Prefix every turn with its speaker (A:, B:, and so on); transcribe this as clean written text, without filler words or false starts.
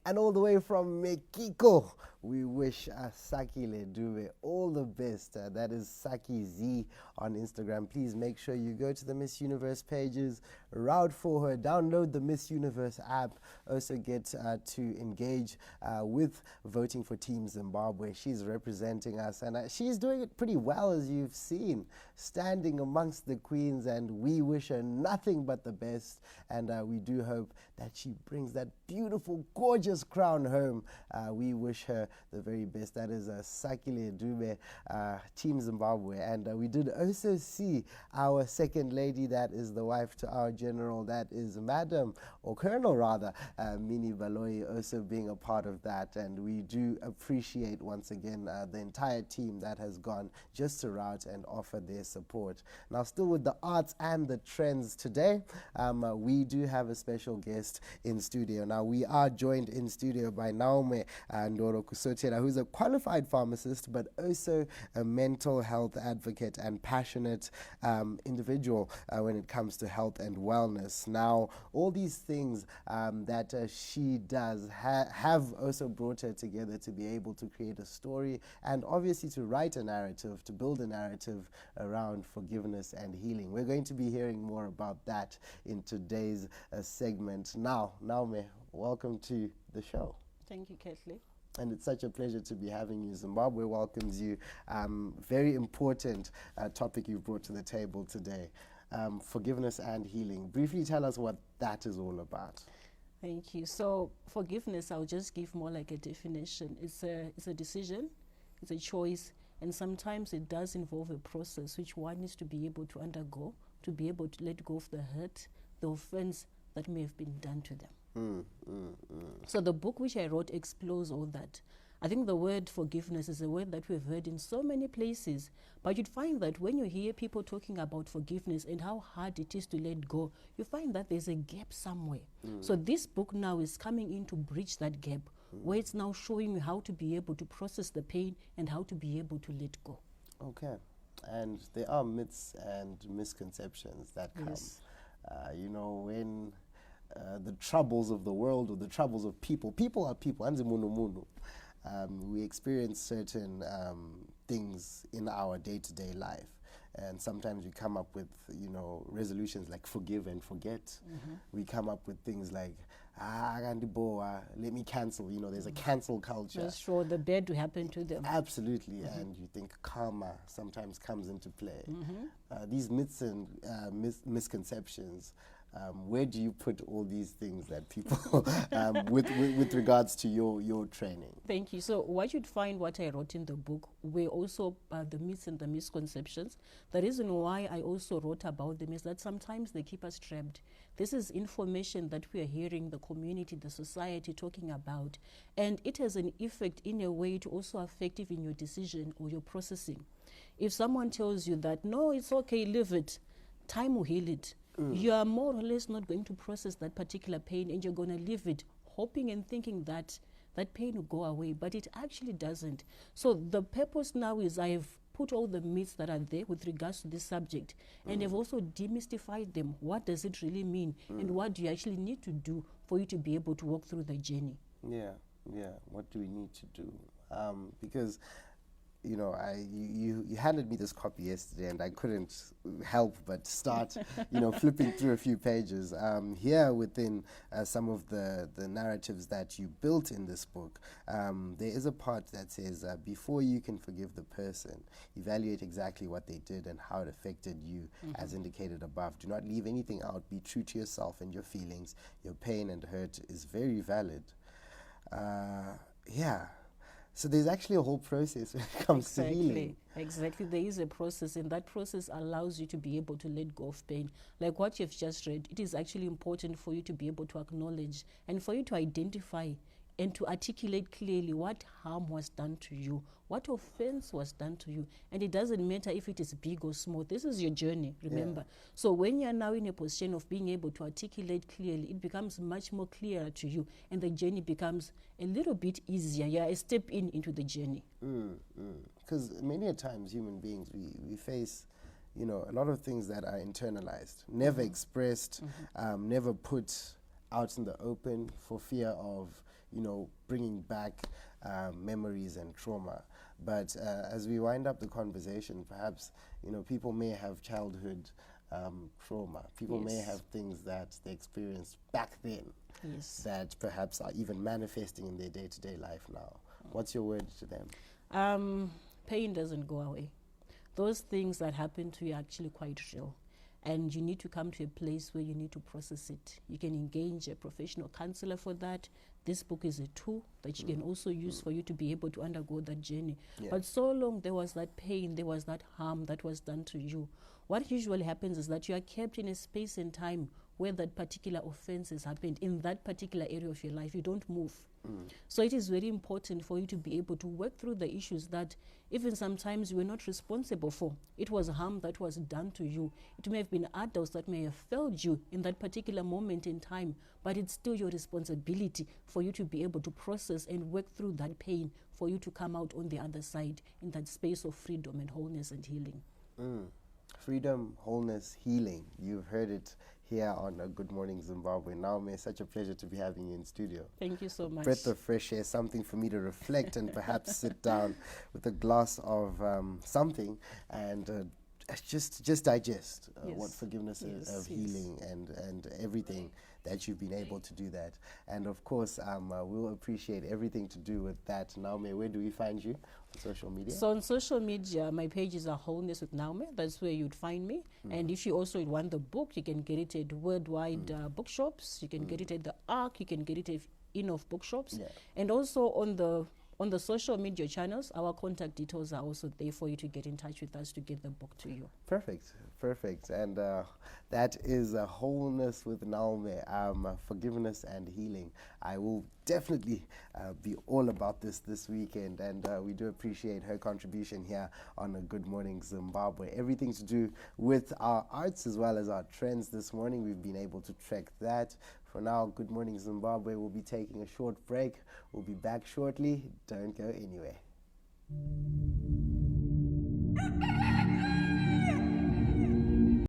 A: And all the way from Mexico, we wish Saki Ledube all the best. That is Saki Z on Instagram. Please make sure you go to the Miss Universe pages, route for her, download the Miss Universe app. Also get to engage with voting for Team Zimbabwe. She's representing us, and she's doing it pretty well, as you've seen, standing amongst the queens, and we wish her nothing but the best. And we do hope that she brings that beautiful, gorgeous crown home. We wish her the very best. That is Sakile Dube, Team Zimbabwe. And we did also see our second lady, that is the wife to our general, that is Madam, or Colonel rather, Mini Baloyi, also being a part of that. And we do appreciate once again the entire team that has gone just to route and offer their support. Now, still with the arts and the trends today, we do have a special guest in studio. Now, we are joined in studio by Naume and Kusotera, who's a qualified pharmacist, but also a mental health advocate and passionate individual when it comes to health and wellness. Now, all these things that she does have also brought her together to be able to create a story and obviously to write a narrative, to build a narrative around forgiveness and healing. We're going to be hearing more about that in today's segment. Now, Naume, welcome to the show.
B: Thank you, Curtly.
A: And it's such a pleasure to be having you. Zimbabwe welcomes you. Very important topic you've brought to the table today. Forgiveness and healing. Briefly tell us what that is all about.
B: Thank you. So forgiveness, I'll just give more like a definition. It's a decision, it's a choice, and sometimes it does involve a process which one needs to be able to undergo, to be able to let go of the hurt, the offense that may have been done to them. So the book which I wrote explores all that. I think the word forgiveness is a word that we've heard in so many places, but you'd find that when you hear people talking about forgiveness and how hard it is to let go, you find that there's a gap somewhere. So this book now is coming in to bridge that gap, where it's now showing you how to be able to process the pain and how to be able to let go.
A: Okay. And there are myths and misconceptions that come.
B: Yes.
A: You know, when the troubles of the world or the troubles of people are people, anzi munu munu. We experience certain things in our day-to-day life, and sometimes we come up with, you know, resolutions like forgive and forget. We come up with things like let me cancel. You know, there's a cancel culture.
B: Just for the bad to happen to them.
A: Absolutely, and you think karma sometimes comes into play. These myths and misconceptions. Where do you put all these things that people, with regards to your training?
B: Thank you. So what you'd find, what I wrote in the book, were also the myths and the misconceptions. The reason why I also wrote about them is that sometimes they keep us trapped. This is information that we are hearing the community, the society talking about, and it has an effect in a way to also affect even your decision or your processing. If someone tells you that, no, it's okay, leave it, time will heal it, you are more or less not going to process that particular pain, and you're going to leave it hoping and thinking that that pain will go away, but it actually doesn't. So the purpose now is I've put all the myths that are there with regards to this subject, and I've also demystified them. What does it really mean, and what do you actually need to do for you to be able to walk through the journey?
A: Yeah. What do we need to do? Because, you know, you handed me this copy yesterday, and I couldn't help but start, you know, flipping through a few pages. Here within some of the narratives that you built in this book, there is a part that says, before you can forgive the person, evaluate exactly what they did and how it affected you, as indicated above. Do not leave anything out. Be true to yourself and your feelings. Your pain and hurt is very valid. Yeah. So there's actually a whole process when it comes to healing.
B: Exactly. There is a process, and that process allows you to be able to let go of pain. Like what you've just read, it is actually important for you to be able to acknowledge and for you to identify and to articulate clearly what harm was done to you, what offense was done to you. And it doesn't matter if it is big or small. This is your journey, remember. So when you're now in a position of being able to articulate clearly, it becomes much more clearer to you, and the journey becomes a little bit easier. Yeah, a step into the journey.
A: Because many a times human beings, we face, you know, a lot of things that are internalized, never expressed, never put out in the open for fear of, bringing back memories and trauma. But as we wind up the conversation, perhaps, people may have childhood trauma. People may
B: Yes.
A: have things that they experienced back then
B: Yes.
A: that perhaps are even manifesting in their day-to-day life now. What's your word to them?
B: Pain doesn't go away. Those things that happen to you are actually quite real. And you need to come to a place where you need to process it. You can engage a professional counselor for that. This book is a tool that you can also use for you to be able to undergo that journey.
A: Yeah.
B: But so long there was that pain, there was that harm that was done to you, what usually happens is that you are kept in a space and time where that particular offense has happened in that particular area of your life. You don't move. So it is very important for you to be able to work through the issues that even sometimes you were not responsible for. It was harm that was done to you. It may have been adults that may have failed you in that particular moment in time, but it's still your responsibility for you to be able to process and work through that pain for you to come out on the other side in that space of freedom and wholeness and healing.
A: Freedom, wholeness, healing. You've heard it here on Good Morning Zimbabwe. Naume, it's such a pleasure to be having you in studio.
B: Thank you so much.
A: Breath of fresh air, something for me to reflect and perhaps sit down with a glass of something and just digest what
B: Yes.
A: forgiveness is,
B: Yes,
A: of
B: yes.
A: healing and everything that you've been able to do that. And of course, we'll appreciate everything to do with that. Naume, where do we find you on social media?
B: So on social media, my pages are Wholeness with Naume. That's where you'd find me. And if you also want the book, you can get it at worldwide bookshops. You can get it at the Arc. You can get it at Enough bookshops.
A: Yeah.
B: And also on the social media channels, our contact details are also there for you to get in touch with us to get the book to you.
A: Perfect. And that is a Wholeness with Naume, forgiveness and healing. I will definitely be all about this weekend, and we do appreciate her contribution here on a Good Morning Zimbabwe. Everything to do with our arts as well as our trends this morning. We've been able to track that. For now, Good Morning Zimbabwe will be taking a short break. We'll be back shortly. Don't go anywhere.